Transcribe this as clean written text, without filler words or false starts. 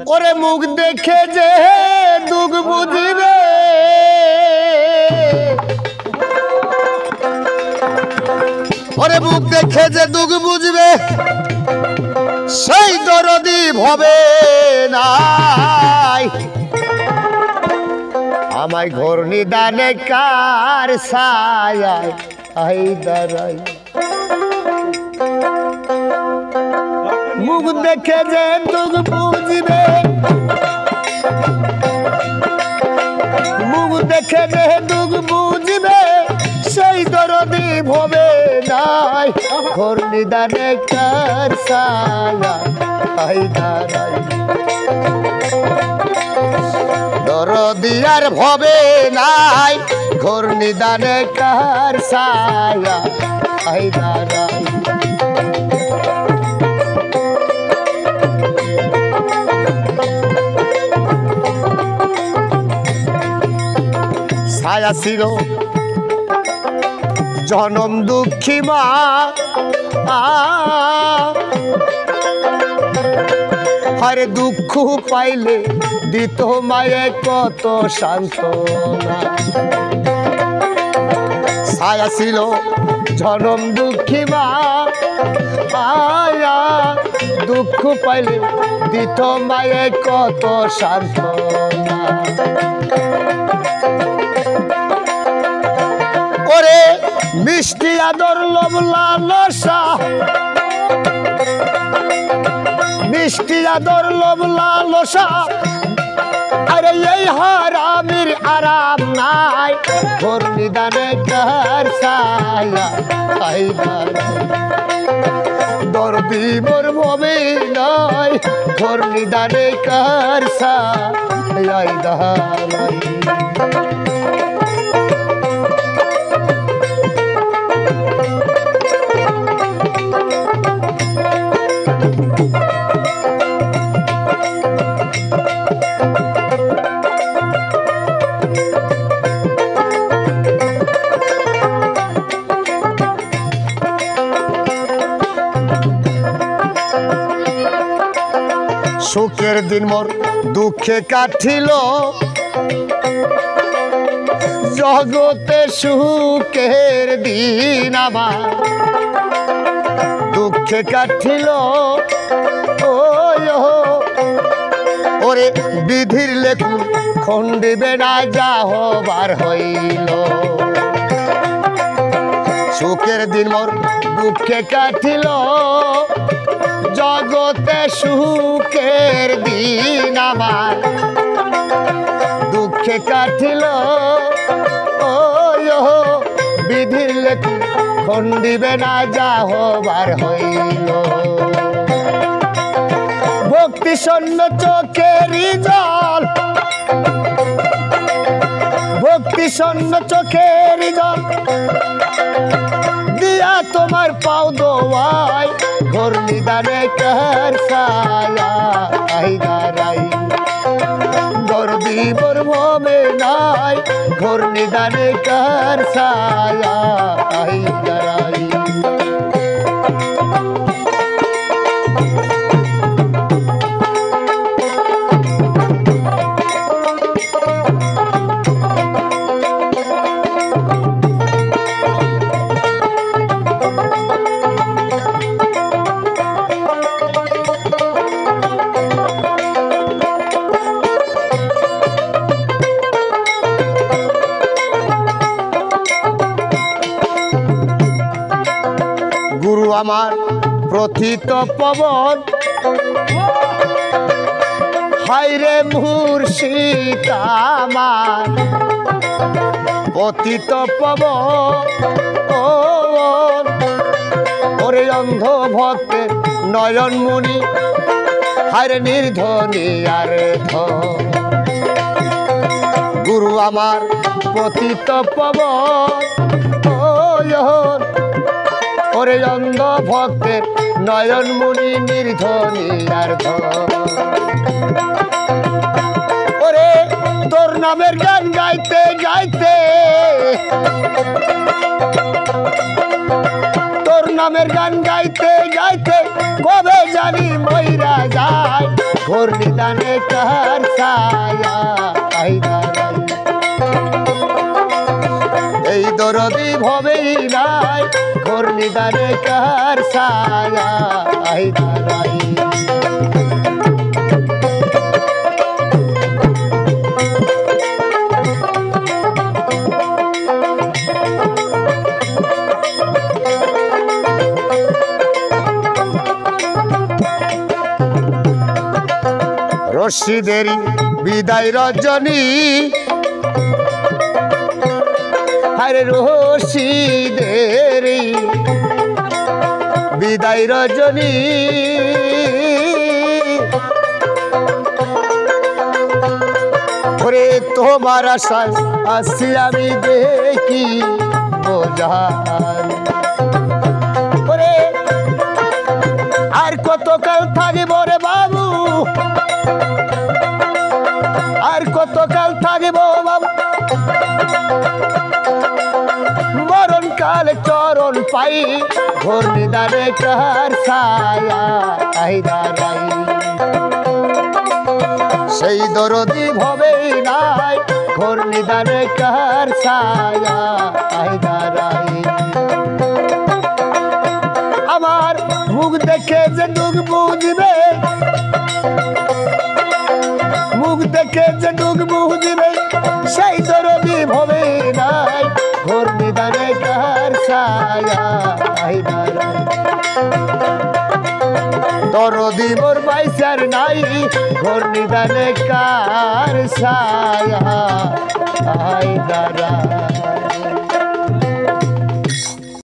ওরে মুখ দেখে যে দুঃখ বুঝিবে ওরে মুখ দেখে যে দুঃখ বুঝবে সেই দরদি ভবে নাই আমায় ঘোর নিদানে কার ছায়ায় আই দাঁড়াই মুখ দেখে যে দুঃখ বুঝবে মুখ দেখে যে দুঃখ বুঝবে সেই দরদি ভবে নাই ঘোর নিদানে কার ছায়ায় আই দাঁড়াই দরদি আর ভবে নাই ঘোর নিদানে কার ছায়া আই দাঁড়াই ছায়া ছিল জনম দুঃখী মা আরে দুঃখ পাইলে দিত মায়ে কত সান্ত্বনা ছায়া ছিল জনম দুঃখী মা আয়া দুঃখ পাইলে দিত মায়ে কত সান্ত্বনা ওরে মিষ্টি আদর লোভ লালসা মিষ্টি আদর লোভ লালসা আরে এই হারামির আরাম নাই ঘোর নিদানে কার ছায়া আই দাঁড়াই দরদি মোর ভবে নাই ঘোর নিদানে কার ছায়া আই দাঁড়াই সুখের দিন মোর দুঃখে কাটিল জগতে সুখের দিন আমার দুঃখে কাটিল ওরে বিধির লেখু খণ্ডিবে না যা হবার হইল সুখের দিন মোর দুঃখে কাটিল জগতে সুখের দিন আমার দুঃখে কাটিল বিধির লেখু খণ্ডিবে না যা হবার হইল ভক্তি শূন্য চোখেরই জল ভক্তি শূন্য চোখেরই জল দিয়া তোমার পাও দোয়াই ঘোর নিদানে কার ছায়া আই দাঁড়াই দরদি মোর ভবে নাই ঘোর নিদানে কার ছায়া আই দাঁড়াই গুরু আমার প্রথিত পবন হায়রে মুর্শিদ আমার পতিত পবন ওরে অন্ধ ভক্তের নয়ন মুনি হায়রে নির্ধনী আর গুরু আমার পতিত পবন ওরে অন্ধ ভক্তের নয়ন মুনি নির্ধনী আর ওরে তোর নামের গান গাইতে গাইতে তোর নামের গান গাইতে গাইতে কবে জানি মইরা যায় ঘোর নিদানে কার ছায়া আই দাঁড়াই এই দরদি ভবেই নাই ঘোর নিদানে কার ছায়া আই দাঁড়াই রশিদেরি বিদায় রজনী আরে রশিদেরি বিদায় রজনী ওরে তোমার আশায় আসি আমি দেখি বোঝান ওরে আর কতকাল থাকিব রে বাবু আর কতকাল থাকিব বাবু মরণ কালে চরণ পাই ঘোর নিদানে কার ছায়া আই দাঁড়াই সেই দরদি ভবেই নাই ঘোর নিদানে কার ছায়া আই দাঁড়াই আমার মুখ দেখে যে দুঃখ বুঝবে মুখ দেখে যে দুঃখ বুঝবে সেই দরদি ভবেই নাই ঘোর নিদানে কার ছায়া আই দাঁড়াই দরদি মোর বাইসার নাই ঘোর নিদানে কার ছায়া আই দাঁড়াই